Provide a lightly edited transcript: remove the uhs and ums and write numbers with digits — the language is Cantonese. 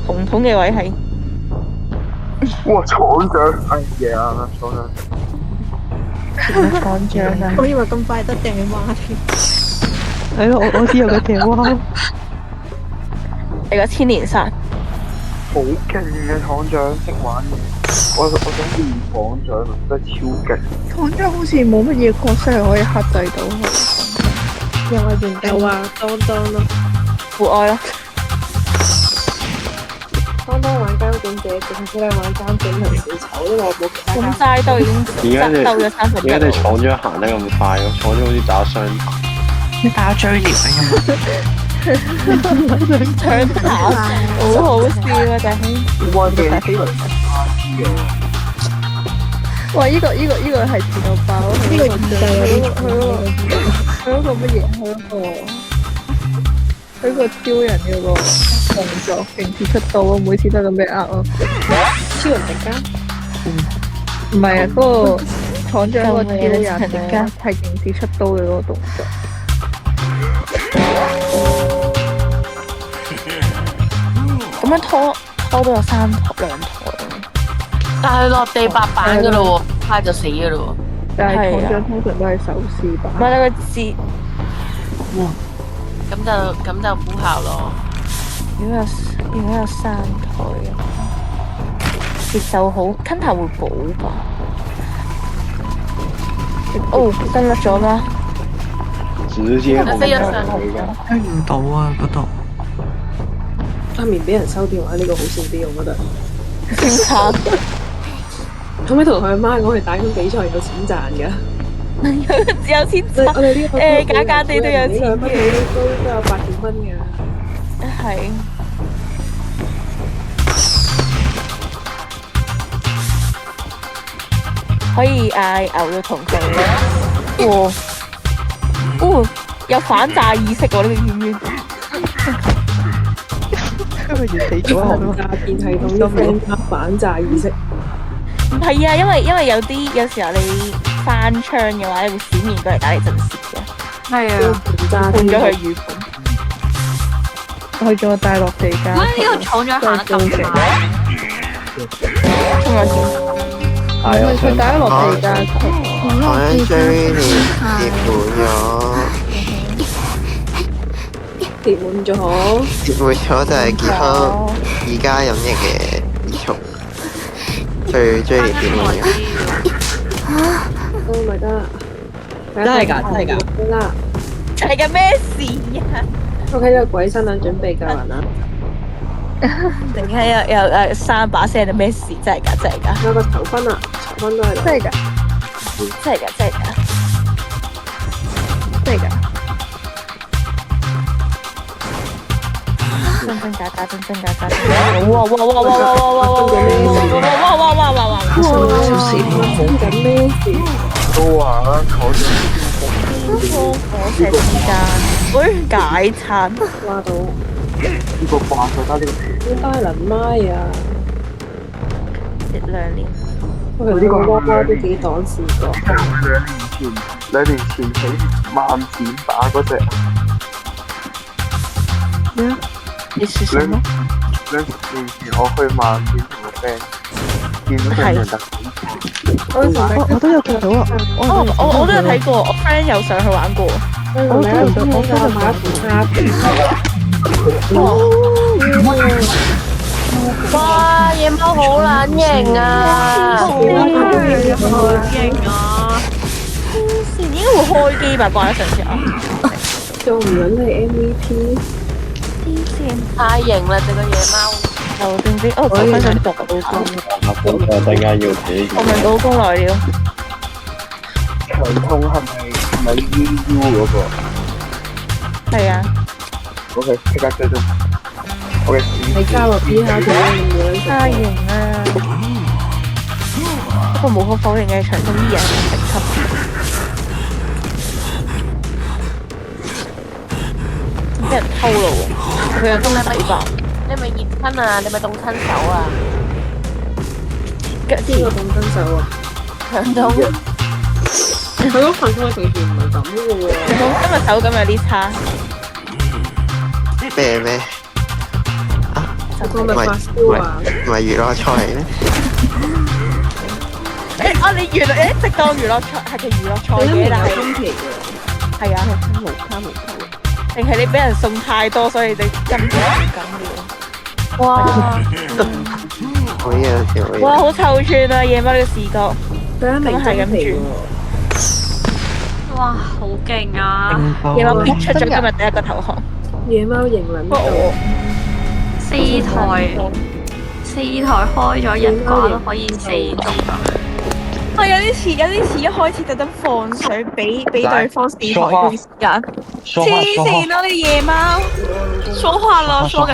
紅桶嘅位係。哇！廠長，哎呀，廠長，講章啊！我以為咁快得掟蛙添。係咯，我知有個掟蛙。你個千年殺，好勁嘅廠長，識玩嘢。我想變廠長啊，真係超勁。廠長好似冇乜嘢角色係可以克制到佢。有啊，有啊，當當咯，父愛咯。當當玩監警者，淨係識得玩監警同小丑，因為我冇其他咁齋都已經兜咗三分一。而家你廠長行得咁快，我廠長好似打雙排。你打追獵啊？槍打，好好笑啊！但係哇！嘅飛輪。哇！依個係電腦爆，呢個佢嗰個乜嘢？佢個超人嗰個動作勁似出刀啊！每次都咁俾呃咯。超人迪迦，唔係啊，嗰個廠長嗰個超人咧，係勁似出刀嘅嗰個動作。咁樣拖都有2台。但係落地白板噶咯喎，快就死噶咯但係廠長通常都係手撕版。唔係你個字，喎，咁就補效咯。如果有3台嘅，節奏好 ，Counter 會補吧？哦，登甩咗咩？直接紅飛咗上聽唔到啊！嗰度阿棉俾人收電話呢個好笑啲，我覺得。清慘，可唔可以同佢阿媽講，佢打緊比賽有錢賺㗎？只有錢賺。我哋呢個假假地都有錢嘅，都有8點蚊㗎。係。可以嗌牛肉同佢。有反炸意識喎！呢個演員。因為要死咗我咯。詐騙系統啲 friend 反炸意識。唔係啊，因為有時候你翻槍嘅話，你會閃現過嚟打你陣時嘅。係啊，換咗佢預判。去咗大落地間。呢個廠長行得咁快，衝咗線。係啊，佢打咗落地間。我喺 Jerry 跌跌滿咗，滿咗就係健康而家飲液嘅熱衷，最 Jerry 跌滿咗。Oh my god！真係㗎，真係㗎。得啦，係嘅咩事啊？ OK，呢個鬼新娘準備救人啦！突然間有3把聲，係咩事？真係㗎，真係㗎，有個籌分啦，籌分都喺度。真係㗎，真係㗎，真係㗎，真係㗎。真假假，真假假。哇！小事緊咩事？都話啦，廠長火石之間，解餐。話到呢個掛咗加呢個啲低能麥啊！ 2年。佢呢個娃娃都幾擋事個。2年前起萬剪打嗰隻。咩啊？你是什麼？2年前我去萬剪同個 friend 見到佢人特我都有見到啊！我都有睇過，我 friend 有上去玩過。我都買一副叉片。哇！夜貓好撚型啊！好勁啊！應該會開機吧？掛咗上次啊！做唔撚係 MVP。太型啦！隻個夜貓。就正正哦，講翻上毒老公。我突然間要睇。我問老公來了。長通係咪 UU 嗰個？係啊。 OK，即刻追蹤。OK。你加落 B 下條咁太型啊！不過無可否認嘅，長通依然係評級。俾人偷咯喎！佢有中底吧？你咪熱親啊！你咪凍親手啊！腳趾邊個凍親手啊？強到佢嗰份工嘅同事唔係咁嘅喎。今日手感有啲差。咩？啊！生我咪發燒啊！唔係娛樂賽咩？你娛樂一直當娛樂賽係其娛樂賽嘅，你都未但係有中期嘅，係啊，無卡。定係你俾人送太多，所以你跟唔緊要。哇！好嘢，哇，好臭串啊！夜貓呢個視覺，佢一名咁係咁轉。哇，好勁啊！夜貓撇出咗今日第一個頭項。夜貓型撚到，四台開咗人掛都可以四個。我有啲似一開始特登放水俾對方4台嘅時間。黐線咯，你夜貓，說話了，說